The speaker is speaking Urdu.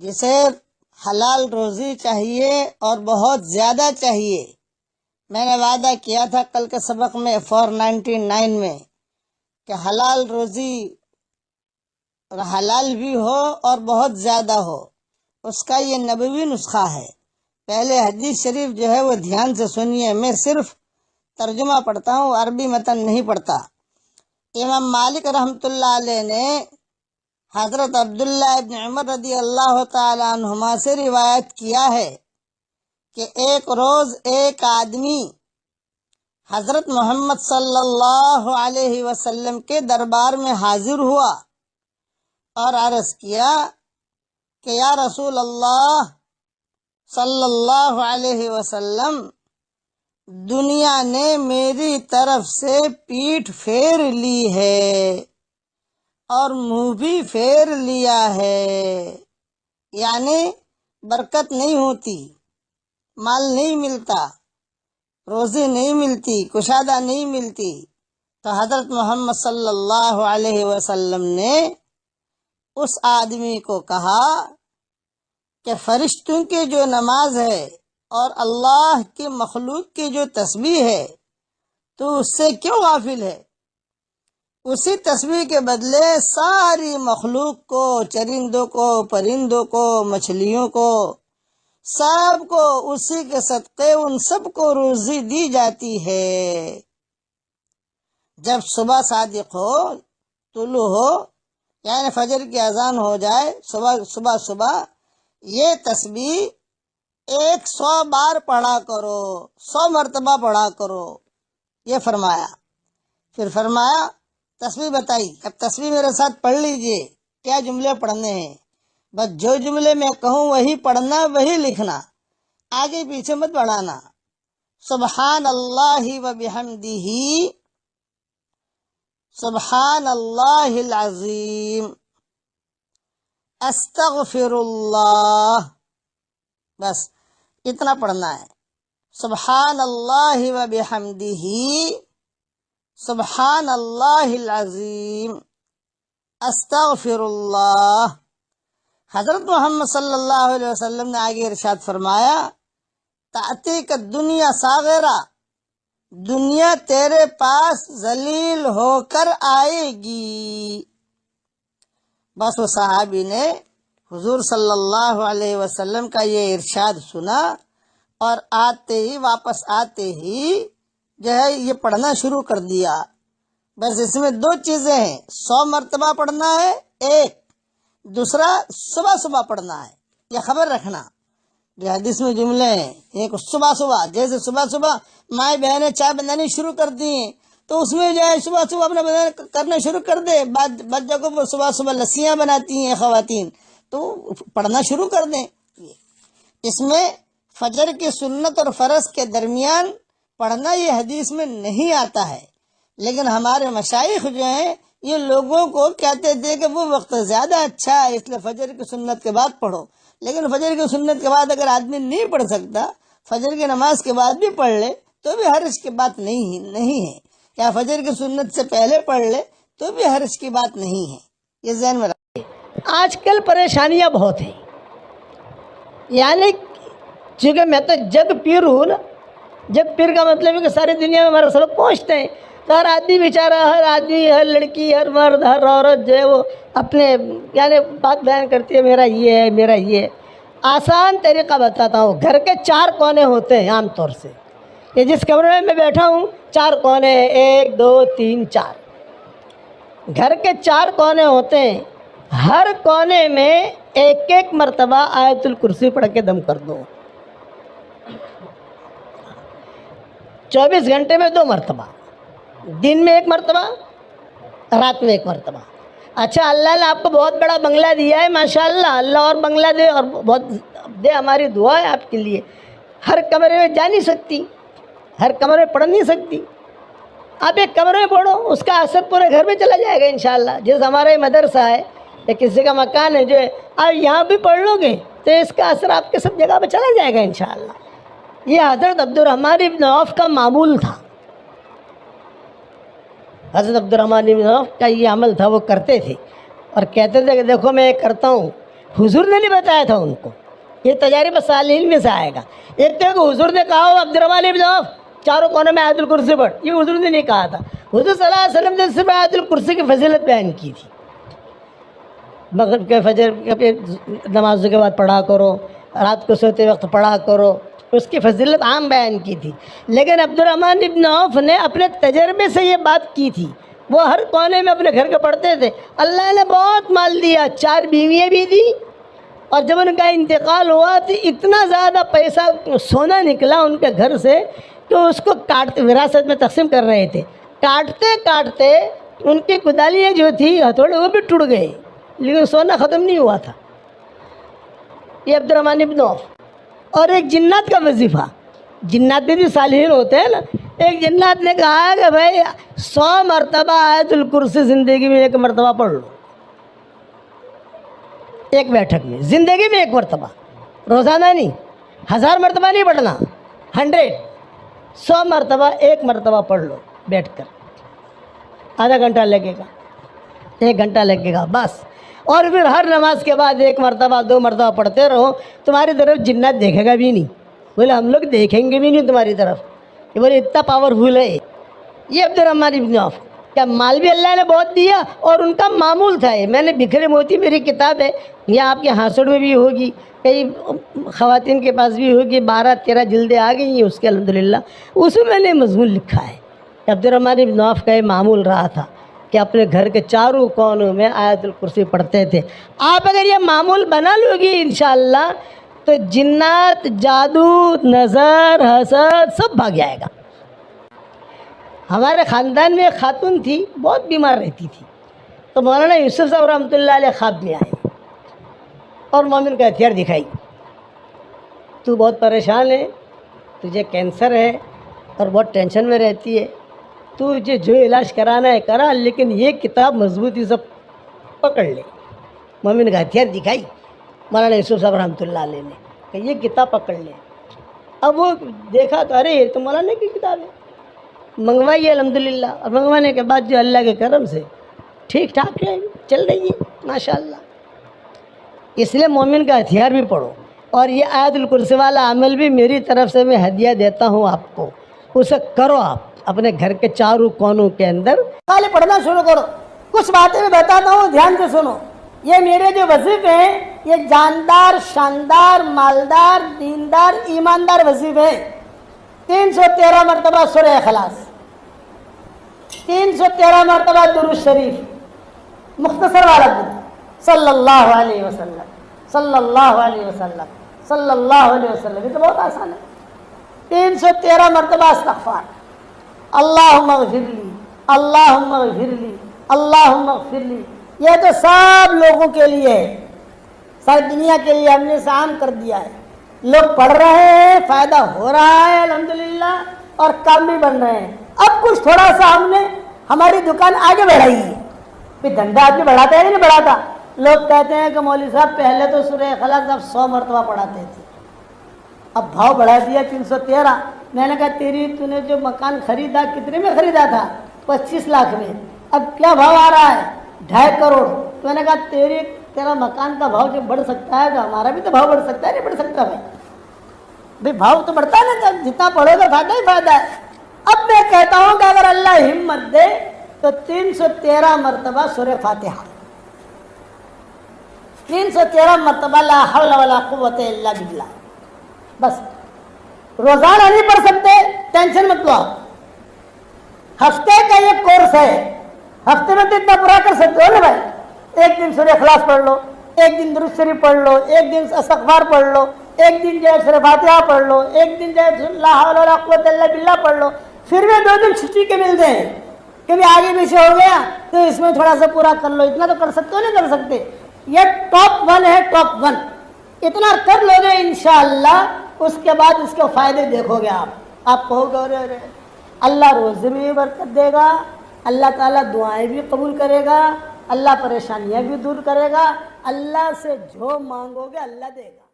جسے حلال روزی چاہیے اور بہت زیادہ چاہیے۔ میں نے وعدہ کیا تھا کل کے سبق میں 499 میں کہ حلال روزی حلال بھی ہو اور بہت زیادہ ہو، اس کا یہ نبوی نسخہ ہے۔ پہلے حدیث شریف جو ہے وہ دھیان سے سنیے، میں صرف ترجمہ پڑھتا ہوں، عربی متن نہیں پڑھتا۔ امام مالک رحمۃ اللہ علیہ نے حضرت عبداللہ ابن عمر رضی اللہ تعالیٰ عنہما سے روایت کیا ہے کہ ایک روز ایک آدمی حضرت محمد صلی اللہ علیہ وسلم کے دربار میں حاضر ہوا اور عرض کیا کہ یا رسول اللہ صلی اللہ علیہ وسلم، دنیا نے میری طرف سے پیٹھ پھیر لی ہے اور منہ بھی پھیر لیا ہے، یعنی برکت نہیں ہوتی، مال نہیں ملتا، روزی نہیں ملتی، کشادہ نہیں ملتی۔ تو حضرت محمد صلی اللہ علیہ وسلم نے اس آدمی کو کہا کہ فرشتوں کی جو نماز ہے اور اللہ کی مخلوق کی جو تسبیح ہے تو اس سے کیوں غافل ہے؟ اسی تسبیح کے بدلے ساری مخلوق کو، چرندوں کو، پرندوں کو، مچھلیوں کو، سب کو اسی کے صدقے ان سب کو روزی دی جاتی ہے۔ جب صبح صادق ہو، طلوع ہو، یعنی فجر کی اذان ہو جائے، صبح یہ تسبیح 100 بار پڑھا کرو، 100 مرتبہ پڑھا کرو، یہ فرمایا۔ پھر فرمایا تسبیح بتائی، اب تسبیح میرے ساتھ پڑھ لیجئے، کیا جملے پڑھنے ہیں، بس جو جملے میں کہوں وہی پڑھنا، وہی لکھنا، آگے پیچھے مت بڑھانا۔ سبحان اللہ و بحمدہ، سبحان اللہ العظیم، استغفر اللہ، بس اتنا پڑھنا ہے۔ سبحان اللہ و بحمدہ، سبحان اللہ العظیم، استغفر اللہ۔ حضرت محمد صلی اللہ علیہ وسلم نے آگے ارشاد فرمایا، تأتیک الدنیا صاغرہ، دنیا تیرے پاس ذلیل ہو کر آئے گی۔ بس وہ صحابی نے حضور صلی اللہ علیہ وسلم کا یہ ارشاد سنا اور واپس آتے ہی جو ہے یہ پڑھنا شروع کر دیا۔ بس اس میں 2 چیزیں ہیں، 100 مرتبہ پڑھنا ہے ایک، دوسرا صبح پڑھنا ہے۔ یہ خبر رکھنا، جو حدیث میں جملے ہیں، ایک صبح جیسے صبح مائیں بہنیں چائے بنانی شروع کر دی ہیں تو اس میں جو ہے صبح اپنا کرنا شروع کر دے، بعد جگہوں پر صبح لسیاں بناتی ہیں خواتین، تو پڑھنا شروع کر دیں۔ اس میں فجر کی سنت اور فرض کے درمیان پڑھنا یہ حدیث میں نہیں آتا ہے، لیکن ہمارے مشائخ جو ہیں یہ لوگوں کو کہتے تھے کہ وہ وقت زیادہ اچھا ہے، اس لیے فجر کی سنت کے بعد پڑھو۔ لیکن فجر کی سنت کے بعد اگر آدمی نہیں پڑھ سکتا، فجر کی نماز کے بعد بھی پڑھ لے تو بھی حرج کی بات نہیں ہے، یا فجر کی سنت سے پہلے پڑھ لے تو بھی حرج کی بات نہیں ہے، یہ ذہن میں رکھیں۔ آج کل پریشانیاں بہت ہیں، یعنی چونکہ میں تو جگ پیر ہوں نا، جگ پیر کا مطلب ہے کہ ساری دنیا میں ہمارا سبق پہنچتے ہیں، تو ہر آدمی بیچارہ، ہر آدمی، ہر لڑکی، ہر مرد، ہر عورت جو ہے وہ اپنے یعنی بات بیان کرتی ہے، میرا یہ ہے، میرا یہ ہے۔ آسان طریقہ بتاتا ہوں، گھر کے 4 کونے ہوتے ہیں عام طور سے، یہ جس کمرے میں میں بیٹھا ہوں 4 کونے ہیں، 1 2 3 4، گھر کے 4 کونے ہوتے ہیں، ہر کونے میں ایک مرتبہ آیت الکرسی پڑھ کے دم کر دو، 24 گھنٹے میں 2 مرتبہ، دن میں 1 مرتبہ، رات میں 1 مرتبہ۔ اچھا، اللہ نے آپ کو بہت بڑا بنگلہ دیا ہے، ماشاءاللہ، اللہ اور بنگلہ دے اور بہت دے، ہماری دعا ہے آپ کے لیے۔ ہر کمرے میں جا نہیں سکتی، ہر کمرے میں پڑھ نہیں سکتی، آپ ایک کمرے میں پڑھو، اس کا اثر پورے گھر میں چلا جائے گا انشاءاللہ۔ جیسے ہمارا مدرسہ ہے یا کسی کا مکان ہے جو ہے، آپ یہاں بھی پڑھ لو گے تو اس کا اثر آپ کے سب جگہ پہ چلا جائے گا انشاءاللہ۔ یہ حضرت عبدالرحمن بن عوف کا معمول تھا، حضرت عبدالرحمن بن عوف کا یہ عمل تھا، وہ کرتے تھے اور کہتے تھے کہ دیکھو میں یہ کرتا ہوں، حضور نے نہیں بتایا تھا ان کو، یہ تجارب صالحین میں سے آئے گا۔ ایک تو کہ حضور نے کہا ہو عبد الرحمن ابن عوف چاروں کونے میں آیت الکرسی پڑھ، یہ حضور نے نہیں کہا تھا۔ حضور صلی اللہ علیہ وسلم نے صرف آیت الکرسی کی فضیلت بیان کی تھی، مغرب کے فجر کے نمازوں کے بعد پڑھا کرو، رات کو سوتے وقت پڑھا کرو، اس کی فضیلت عام بیان کی تھی۔ لیکن عبد الرحمن ابن عوف نے اپنے تجربے سے یہ بات کی تھی، وہ ہر کونے میں اپنے گھر کے پڑھتے تھے۔ اللہ نے بہت مال دیا، 4 بیویاں بھی دی، اور جب ان کا انتقال ہوا تو اتنا زیادہ پیسہ سونا نکلا ان کے گھر سے کہ اس کو وراثت میں تقسیم کر رہے تھے، کاٹتے کاٹتے ان کی کدالیاں جو تھی ہتھوڑے وہ بھی ٹوٹ گئے، لیکن سونا ختم نہیں ہوا تھا۔ یہ عبد الرحمن ابن عوف۔ اور ایک جنات کا وظیفہ، جنات میں بھی صالحین ہوتے ہیں نا، ایک جنات نے کہا کہ بھائی 100 مرتبہ آیت الکرسی زندگی میں 1 مرتبہ پڑھ لو، ایک بیٹھک میں، زندگی میں 1 مرتبہ، روزانہ نہیں، 1000 مرتبہ نہیں پڑھنا، 100 مرتبہ 1 مرتبہ پڑھ لو بیٹھ کر، آدھا گھنٹہ لگے گا، 1 گھنٹہ لگے گا بس۔ اور پھر ہر نماز کے بعد 1 مرتبہ 2 مرتبہ پڑھتے رہو، تمہاری طرف جنات دیکھے گا بھی نہیں، بولے ہم لوگ دیکھیں گے بھی نہیں تمہاری طرف، یہ بولے اتنا پاورفل ہے یہ عبد الرحمن ابن عوف۔ کیا مال بھی اللہ نے بہت دیا، اور ان کا معمول تھا یہ، میں نے بکھرے موتی میری کتاب ہے، یہ آپ کے ہاسوڑ میں بھی ہوگی، کئی خواتین کے پاس بھی ہوگی، 12-13 جلدیں آ گئی ہیں اس کے الحمدللہ، اس میں میں نے مضمون لکھا ہے کہ عبد الرحمن ابن عوف کا یہ معمول رہا تھا کہ اپنے گھر کے چاروں کونوں میں آیت الکرسی پڑھتے تھے۔ آپ اگر یہ معمول بنا لو گی انشاءاللہ تو جنات، جادو، نظر، حسد سب بھاگ جائے گا۔ ہمارے خاندان میں ایک خاتون تھی، بہت بیمار رہتی تھی، تو مولانا یوسف صاحب رحمۃ اللہ علیہ خواب میں آئے اور مومن کا ہتھیار دکھائی، تو بہت پریشان ہے، تجھے کینسر ہے اور بہت ٹینشن میں رہتی ہے، تجھے جو علاج کرانا ہے کرا، لیکن یہ کتاب مضبوطی سے پکڑ لے۔ مومن کا ہتھیار دکھائی مولانا یوسف صاحب رحمۃ اللہ علیہ نے کہ یہ کتاب پکڑ لے۔ اب وہ دیکھا تو ارے یہ تو مولانا کی کتاب ہے، منگوائی الحمدللہ، اور منگوانے کے بعد جو اللہ کے کرم سے ٹھیک ٹھاک ہے، چل رہی ہے ماشاءاللہ۔ اس لیے مومن کا ہتھیار بھی پڑھو، اور یہ آیت الکرسی والا عمل بھی میری طرف سے میں ہدیہ دیتا ہوں آپ کو، اسے کرو آپ اپنے گھر کے چاروں کونوں کے اندر، خالی پڑھنا شروع کرو۔ کچھ باتیں میں بتاتا ہوں، دھیان سے سنو۔ یہ میرے جو وظیفے ہیں یہ جاندار، شاندار، مالدار، دیندار، ایماندار وظیفے ہیں۔ 313 مرتبہ سورہ اخلاص، 313 مرتبہ درود شریف، مختصر والا درود، صلی اللہ علیہ وسلم، صلی اللہ علیہ وسلم، صلی اللہ علیہ وسلم، یہ تو بہت آسان ہے۔ 313 مرتبہ استغفار، اللہم اغفر لی، اللہم اغفر لی، اللہم اغفر لی، یہ تو سب لوگوں کے لیے ہے، ساری دنیا کے لیے ہم نے اسے عام کر دیا ہے۔ لوگ پڑھ رہے ہیں، فائدہ ہو رہا ہے الحمدللہ، اور کام بھی بن رہے ہیں۔ اب کچھ تھوڑا سا ہم نے ہماری دکان آگے بڑھائی ہے، پھر دھندا آدمی بڑھاتا ہے یا نہیں بڑھاتا؟ لوگ کہتے ہیں کہ مولوی صاحب پہلے تو سورہ اخلاص اب 100 مرتبہ پڑھاتے تھے، اب بھاؤ بڑھا دیا 313۔ میں نے کہا تو نے جو مکان خریدا کتنے میں خریدا تھا؟ 25 لاکھ میں، اب کیا بھاؤ آ رہا ہے؟ 2.5 کروڑ۔ تو میں نے کہا تیرا مکان کا بھاؤ جب بڑھ سکتا ہے تو ہمارا بھی تو بھاؤ بڑھ سکتا ہے، نہیں بڑھ سکتا بھائی بھاؤ تو بڑھتا ہے نا، جتنا پڑھو گا فائدہ ہی فائدہ ہے۔ اب میں کہتا ہوں کہ اگر اللہ ہمت دے تو 313 مرتبہ سورہ فاتحہ، 313 مرتبہ لا حول ولا قوت الا باللہ، بس۔ روزانہ نہیں پڑھ سکتے، ٹینشن مت لو، ہفتے کا یہ کورس ہے، ہفتے میں تو اتنا پورا کر سکتے ہو نا بھائی۔ ایک دن سورہ اخلاص پڑھ لو، ایک دن درود شریف پڑھ لو، ایک دن استغفار پڑھ لو، ایک دن جو ہے سورہ فاتحہ پڑھ لو، ایک دن جو ہے لا حول ولا قوت الا باللہ پڑھ لو، پھر بھی 2 دن چھٹی کے ملتے ہیں کہ بھی آگے پیچھے ہو گیا تو اس میں تھوڑا سا پورا کر لو، اتنا تو کر سکتے ہو نہیں کر سکتے؟ یہ ٹاپ 1 ہے، ٹاپ 1 اتنا کر لو گے انشاءاللہ، اس کے بعد اس کے فائدے دیکھو گے آپ کہو گے ارے اللہ روزے میں بھی برکت دے گا، اللہ تعالیٰ دعائیں بھی قبول کرے گا، اللہ پریشانیاں بھی دور کرے گا، اللہ سے جو مانگو گے اللہ دے گا۔